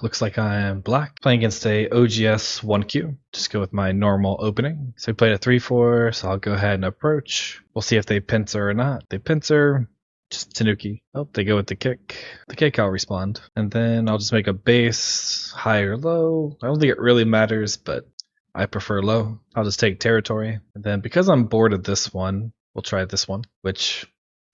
Looks like I am black. Playing against a OGS 1Q. Just go with my normal opening. So we played a 3-4, so I'll go ahead and approach. We'll see if they pincer or not. They pincer, just Tanuki. Oh, they go with the kick. The kick, I'll respond. And then I'll just make a base, high or low. I don't think it really matters, but I prefer low. I'll just take territory. And then because I'm bored of this one, we'll try this one, which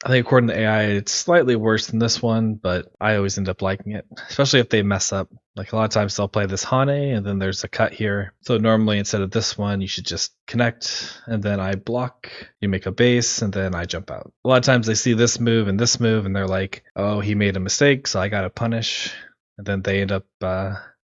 I think according to AI, it's slightly worse than this one, but I always end up liking it, especially if they mess up. Like a lot of times they'll play this Hane, and then there's a cut here. So normally instead of this one, you should just connect, and then I block, you make a base, and then I jump out. A lot of times they see this move, and they're like, oh, he made a mistake, so I gotta punish. And then they end up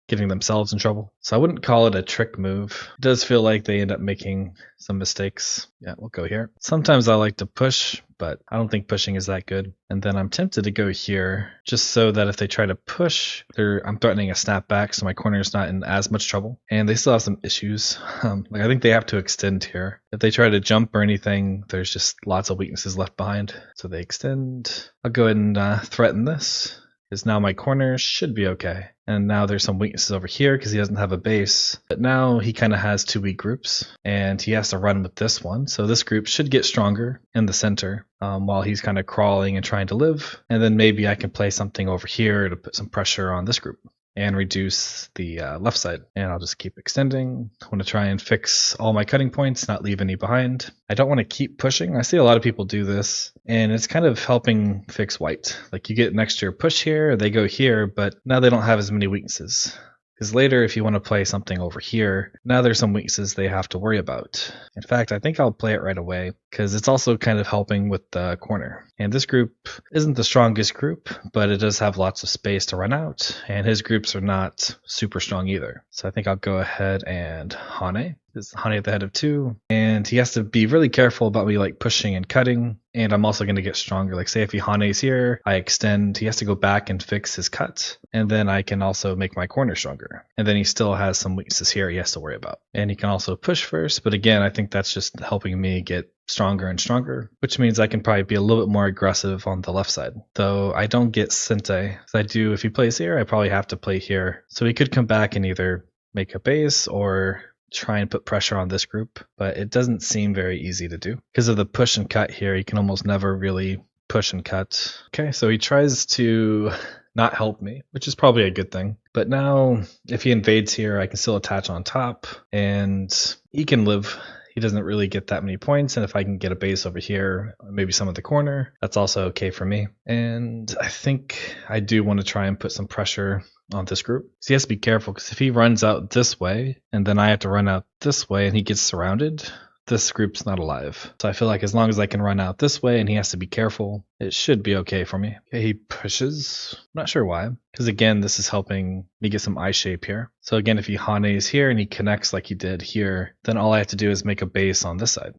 getting themselves in trouble. So I wouldn't call it a trick move. It does feel like they end up making some mistakes. Yeah, we'll go here. Sometimes I like to push, but I don't think pushing is that good. And then I'm tempted to go here just so that if they try to push, I'm threatening a snapback, so my corner is not in as much trouble. And they still have some issues. Like I think they have to extend here. If they try to jump or anything, there's just lots of weaknesses left behind. So they extend. I'll go ahead and threaten this, because now my corner should be okay. And now there's some weaknesses over here because he doesn't have a base. But now he kind of has two weak groups, and he has to run with this one. So this group should get stronger in the center while he's kind of crawling and trying to live. And then maybe I can play something over here to put some pressure on this group and reduce the left side. And I'll just keep extending. I want to try and fix all my cutting points, not leave any behind. I don't want to keep pushing. I see a lot of people do this, and it's kind of helping fix white. Like you get an extra push here, they go here, but now they don't have as many weaknesses. Because later, if you want to play something over here, now there's some weaknesses they have to worry about. In fact, I think I'll play it right away, because it's also kind of helping with the corner. And this group isn't the strongest group, but it does have lots of space to run out, and his groups are not super strong either. So I think I'll go ahead and Hane. Is Hane at the head of 2, and he has to be really careful about me like pushing and cutting, and I'm also going to get stronger. Like say if he Hane's here, I extend, he has to go back and fix his cut, and then I can also make my corner stronger. And then he still has some weaknesses here he has to worry about. And he can also push first, but again, I think that's just helping me get stronger and stronger, which means I can probably be a little bit more aggressive on the left side. Though I don't get Sente, as I do if he plays here, I probably have to play here. So he could come back and either make a base or try and put pressure on this group, but it doesn't seem very easy to do. Because of the push and cut here, you can almost never really push and cut. Okay, so he tries to not help me, which is probably a good thing. But now, if he invades here, I can still attach on top, and he can live. He doesn't really get that many points, and if I can get a base over here, maybe some of the corner, that's also okay for me. And I think I do want to try and put some pressure on this group. So he has to be careful, because if he runs out this way, and then I have to run out this way, and he gets surrounded, this group's not alive. So I feel like as long as I can run out this way and he has to be careful, it should be okay for me. Okay, he pushes. I'm not sure why. Because again, this is helping me get some eye shape here. So again, if he Hane's here and he connects like he did here, then all I have to do is make a base on this side.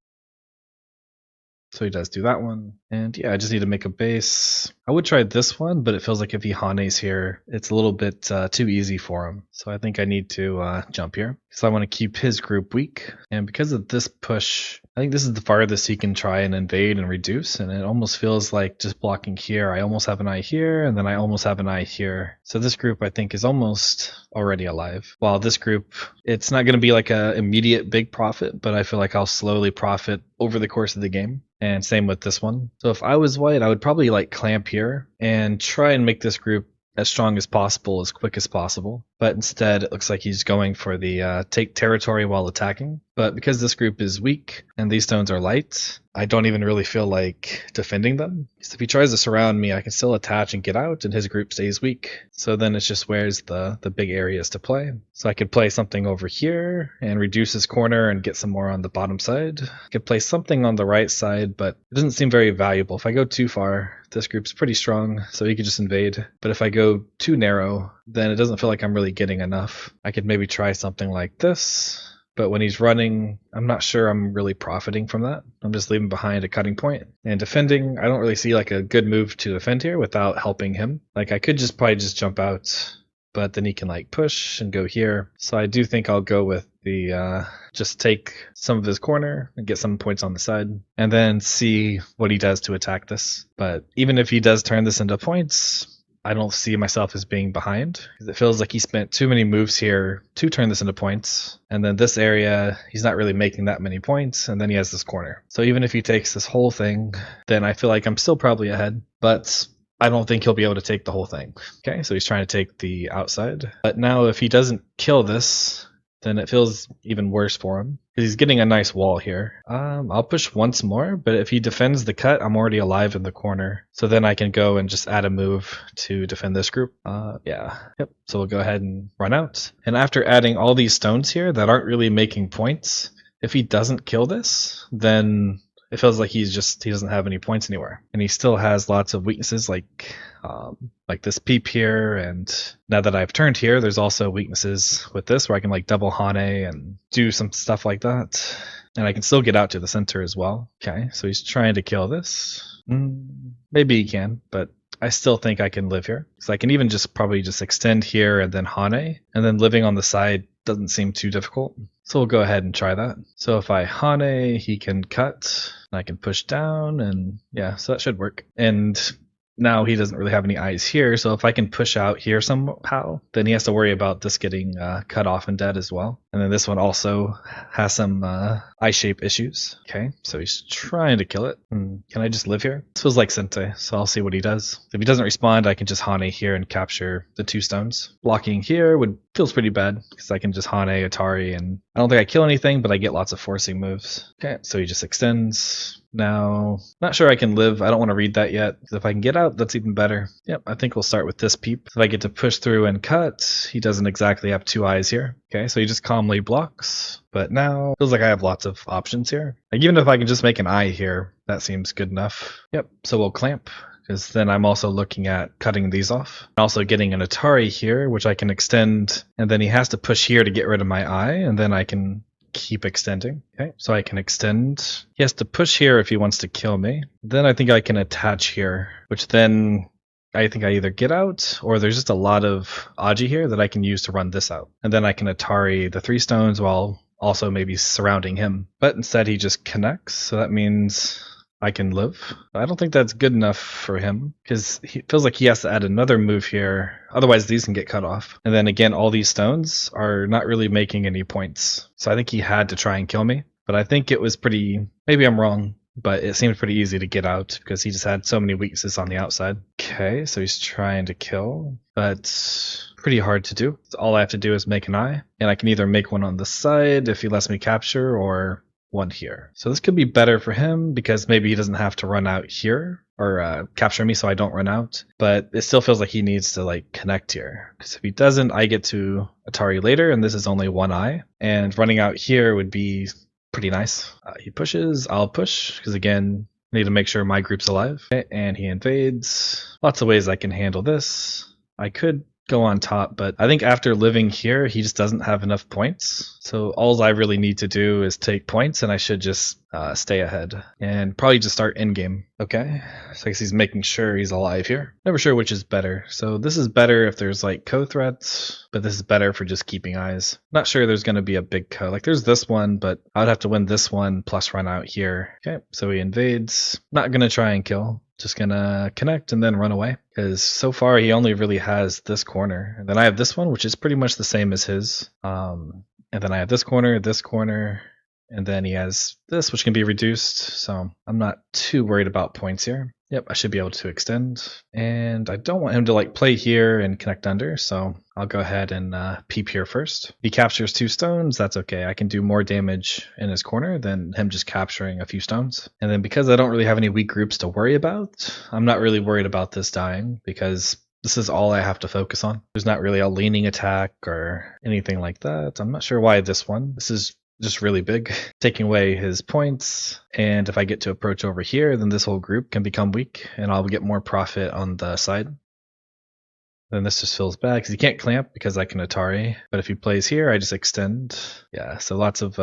So he does do that one. And yeah, I just need to make a base. I would try this one, but it feels like if he Hane's here, it's a little bit too easy for him. So I think I need to jump here. So I want to keep his group weak. And because of this push, I think this is the farthest he can try and invade and reduce. And it almost feels like just blocking here. I almost have an eye here, and then I almost have an eye here. So this group, I think, is almost already alive. While this group, it's not going to be like a immediate big profit, but I feel like I'll slowly profit over the course of the game. And same with this one. So if I was white, I would probably like clamp here and try and make this group as strong as possible, as quick as possible. But instead, it looks like he's going for the take territory while attacking. But because this group is weak and these stones are light, I don't even really feel like defending them. So if he tries to surround me, I can still attach and get out, and his group stays weak. So then it's just where's the big areas to play. So I could play something over here and reduce his corner and get some more on the bottom side. I could play something on the right side, but it doesn't seem very valuable. If I go too far, this group's pretty strong, so he could just invade. But if I go too narrow, then it doesn't feel like I'm really getting enough. I could maybe try something like this. But when he's running, I'm not sure I'm really profiting from that. I'm just leaving behind a cutting point. And defending, I don't really see like a good move to defend here without helping him. Like I could just probably just jump out, but then he can like push and go here. So I do think I'll go with the just take some of his corner and get some points on the side, and then see what he does to attack this. But even if he does turn this into points, I don't see myself as being behind. It feels like he spent too many moves here to turn this into points. And then this area, he's not really making that many points. And then he has this corner. So even if he takes this whole thing, then I feel like I'm still probably ahead. But I don't think he'll be able to take the whole thing. Okay, so he's trying to take the outside. But now if he doesn't kill this, then it feels even worse for him because he's getting a nice wall here. I'll push once more, but if he defends the cut, I'm already alive in the corner. So then I can go and just add a move to defend this group. Yeah. Yep. So we'll go ahead and run out. And after adding all these stones here that aren't really making points, if he doesn't kill this, then it feels like he doesn't have any points anywhere. And he still has lots of weaknesses like this peep here, and now that I've turned here, there's also weaknesses with this where I can like double Hane and do some stuff like that. And I can still get out to the center as well. Okay, so he's trying to kill this. Maybe he can, but I still think I can live here. So I can even probably just extend here and then Hane, and then living on the side doesn't seem too difficult. So we'll go ahead and try that. So if I Hane, he can cut, and I can push down, and yeah, so that should work. And now he doesn't really have any eyes here, so if I can push out here somehow, then he has to worry about this getting cut off and dead as well. And then this one also has some eye shape issues. Okay, so he's trying to kill it. Can I just live here? This feels like Sente, so I'll see what he does. If he doesn't respond, I can just Hane here and capture the 2 stones. Blocking here feels pretty bad, because I can just Hane, Atari, and I don't think I kill anything, but I get lots of forcing moves. Okay, so he just extends. Now, not sure I can live. I don't want to read that yet. If I can get out, that's even better. Yep, I think we'll start with this peep. If I get to push through and cut, he doesn't exactly have 2 eyes here. Okay, so he just calmly blocks. But now, feels like I have lots of options here. Like even if I can just make an eye here, that seems good enough. Yep, so we'll clamp, because then I'm also looking at cutting these off. Also getting an Atari here, which I can extend, and then he has to push here to get rid of my eye, and then I can keep extending. Okay, so I can extend. He has to push here if he wants to kill me. Then I think I can attach here, which then I think I either get out, or there's just a lot of Aji here that I can use to run this out. And then I can Atari the 3 stones while also maybe surrounding him. But instead he just connects, so that means I can live. I don't think that's good enough for him, because he feels like he has to add another move here. Otherwise, these can get cut off. And then again, all these stones are not really making any points. So I think he had to try and kill me. But I think it was maybe I'm wrong, but it seemed pretty easy to get out because he just had so many weaknesses on the outside. Okay, so he's trying to kill, but pretty hard to do. So all I have to do is make an eye, and I can either make one on the side if he lets me capture, or one here. So this could be better for him because maybe he doesn't have to run out here or capture me so I don't run out. But it still feels like he needs to like connect here, because if he doesn't, I get to Atari later, and this is only 1 eye, and running out here would be pretty nice. He pushes, I'll push, because again, I need to make sure my group's alive. Okay, and he invades. Lots of ways I can handle this. I could go on top, but I think after living here, he just doesn't have enough points. So all I really need to do is take points, and I should just stay ahead and probably just start in game. Okay, so I guess he's making sure he's alive here. Never sure which is better. So this is better if there's like co-threats, but this is better for just keeping eyes. Not sure there's going to be a big co. Like there's this one, but I would have to win this one plus run out here. Okay, so he invades. Not going to try and kill. Just gonna connect and then run away, because so far he only really has this corner, and then I have this one, which is pretty much the same as his, and then I have this corner, and then he has this, which can be reduced, so I'm not too worried about points here. Yep, I should be able to extend, and I don't want him to like play here and connect under, so I'll go ahead and peep here first. If he captures 2 stones, that's okay. I can do more damage in his corner than him just capturing a few stones. And then because I don't really have any weak groups to worry about, I'm not really worried about this dying, because this is all I have to focus on. There's not really a leaning attack or anything like that. I'm not sure why this one. This is just really big, taking away his points. And if I get to approach over here, then this whole group can become weak, and I'll get more profit on the side. Then this just feels bad because he can't clamp because I can Atari. But if he plays here, I just extend. Yeah, so lots of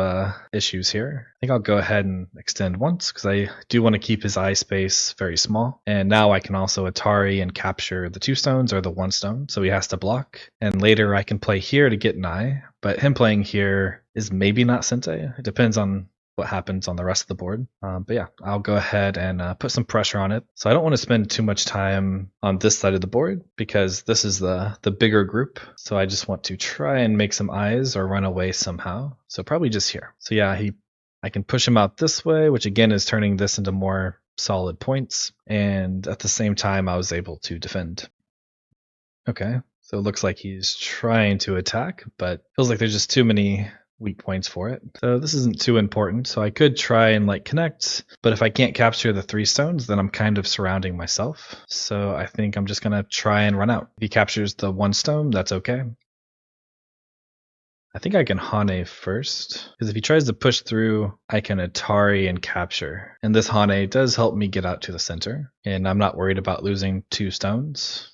issues here. I think I'll go ahead and extend once because I do want to keep his eye space very small. And now I can also Atari and capture the 2 stones or the 1 stone. So he has to block. And later I can play here to get an eye. But him playing here is maybe not Sente. It depends on what happens on the rest of the board. But yeah, I'll go ahead and put some pressure on it. So I don't want to spend too much time on this side of the board because this is the bigger group. So I just want to try and make some eyes or run away somehow. So probably just here. So yeah, I can push him out this way, which again is turning this into more solid points. And at the same time, I was able to defend. Okay, so it looks like he's trying to attack, but feels like there's just too many weak points for it. So this isn't too important. So I could try and like connect, but if I can't capture the 3 stones, then I'm kind of surrounding myself. So I think I'm just gonna try and run out. If he captures the 1 stone, that's okay. I think I can Hane first, because if he tries to push through, I can Atari and capture. And this Hane does help me get out to the center, and I'm not worried about losing 2 stones.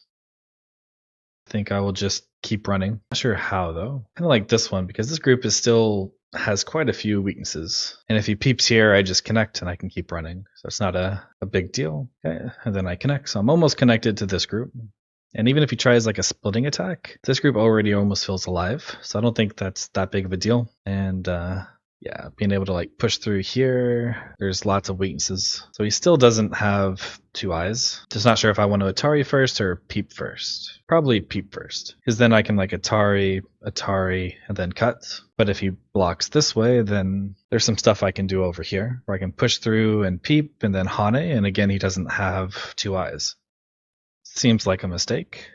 I think I will just keep running. Not sure how though. Kind of like this one because this group is still has quite a few weaknesses. And if he peeps here, I just connect and I can keep running. So it's not a big deal. Okay. And then I connect. So I'm almost connected to this group. And even if he tries like a splitting attack, this group already almost feels alive. So I don't think that's that big of a deal. And yeah, being able to like push through here, there's lots of weaknesses. So he still doesn't have 2 eyes. Just not sure if I want to Atari first or peep first. Probably peep first, because then I can like Atari, and then cut. But if he blocks this way, then there's some stuff I can do over here, where I can push through and peep and then Hane, and again, he doesn't have 2 eyes. Seems like a mistake.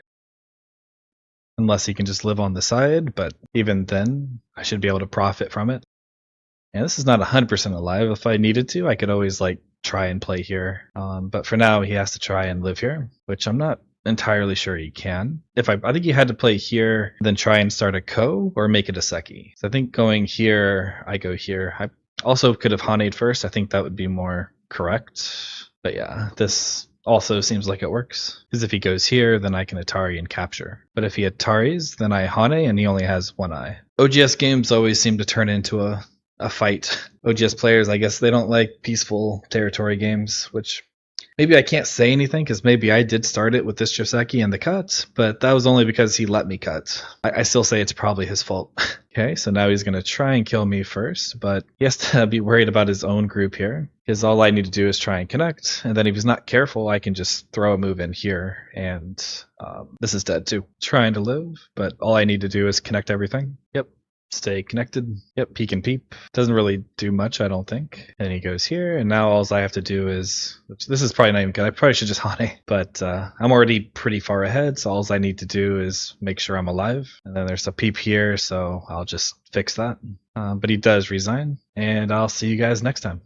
Unless he can just live on the side, but even then, I should be able to profit from it. And this is not 100% alive. If I needed to, I could always like try and play here. But for now, he has to try and live here, which I'm not entirely sure he can. I think he had to play here, then try and start a ko or make it a seki. So I think going here, I go here. I also could have Hane'd first. I think that would be more correct. But yeah, this also seems like it works. Because if he goes here, then I can Atari and capture. But if he Ataris, then I Hane and he only has 1 eye. OGS games always seem to turn into a fight. OGS players, I guess they don't like peaceful territory games, which maybe I can't say anything because maybe I did start it with this Joseki and the cut, but that was only because he let me cut. I still say it's probably his fault. Okay, so now he's going to try and kill me first, but he has to be worried about his own group here because all I need to do is try and connect, and then if he's not careful, I can just throw a move in here, and this is dead too. Trying to live, but all I need to do is connect everything. Yep. Stay connected. Yep, peek and peep. Doesn't really do much, I don't think. And he goes here, and now all I have to do is... This is probably not even good. I probably should just Hane. But I'm already pretty far ahead, so all I need to do is make sure I'm alive. And then there's a peep here, so I'll just fix that. But he does resign, and I'll see you guys next time.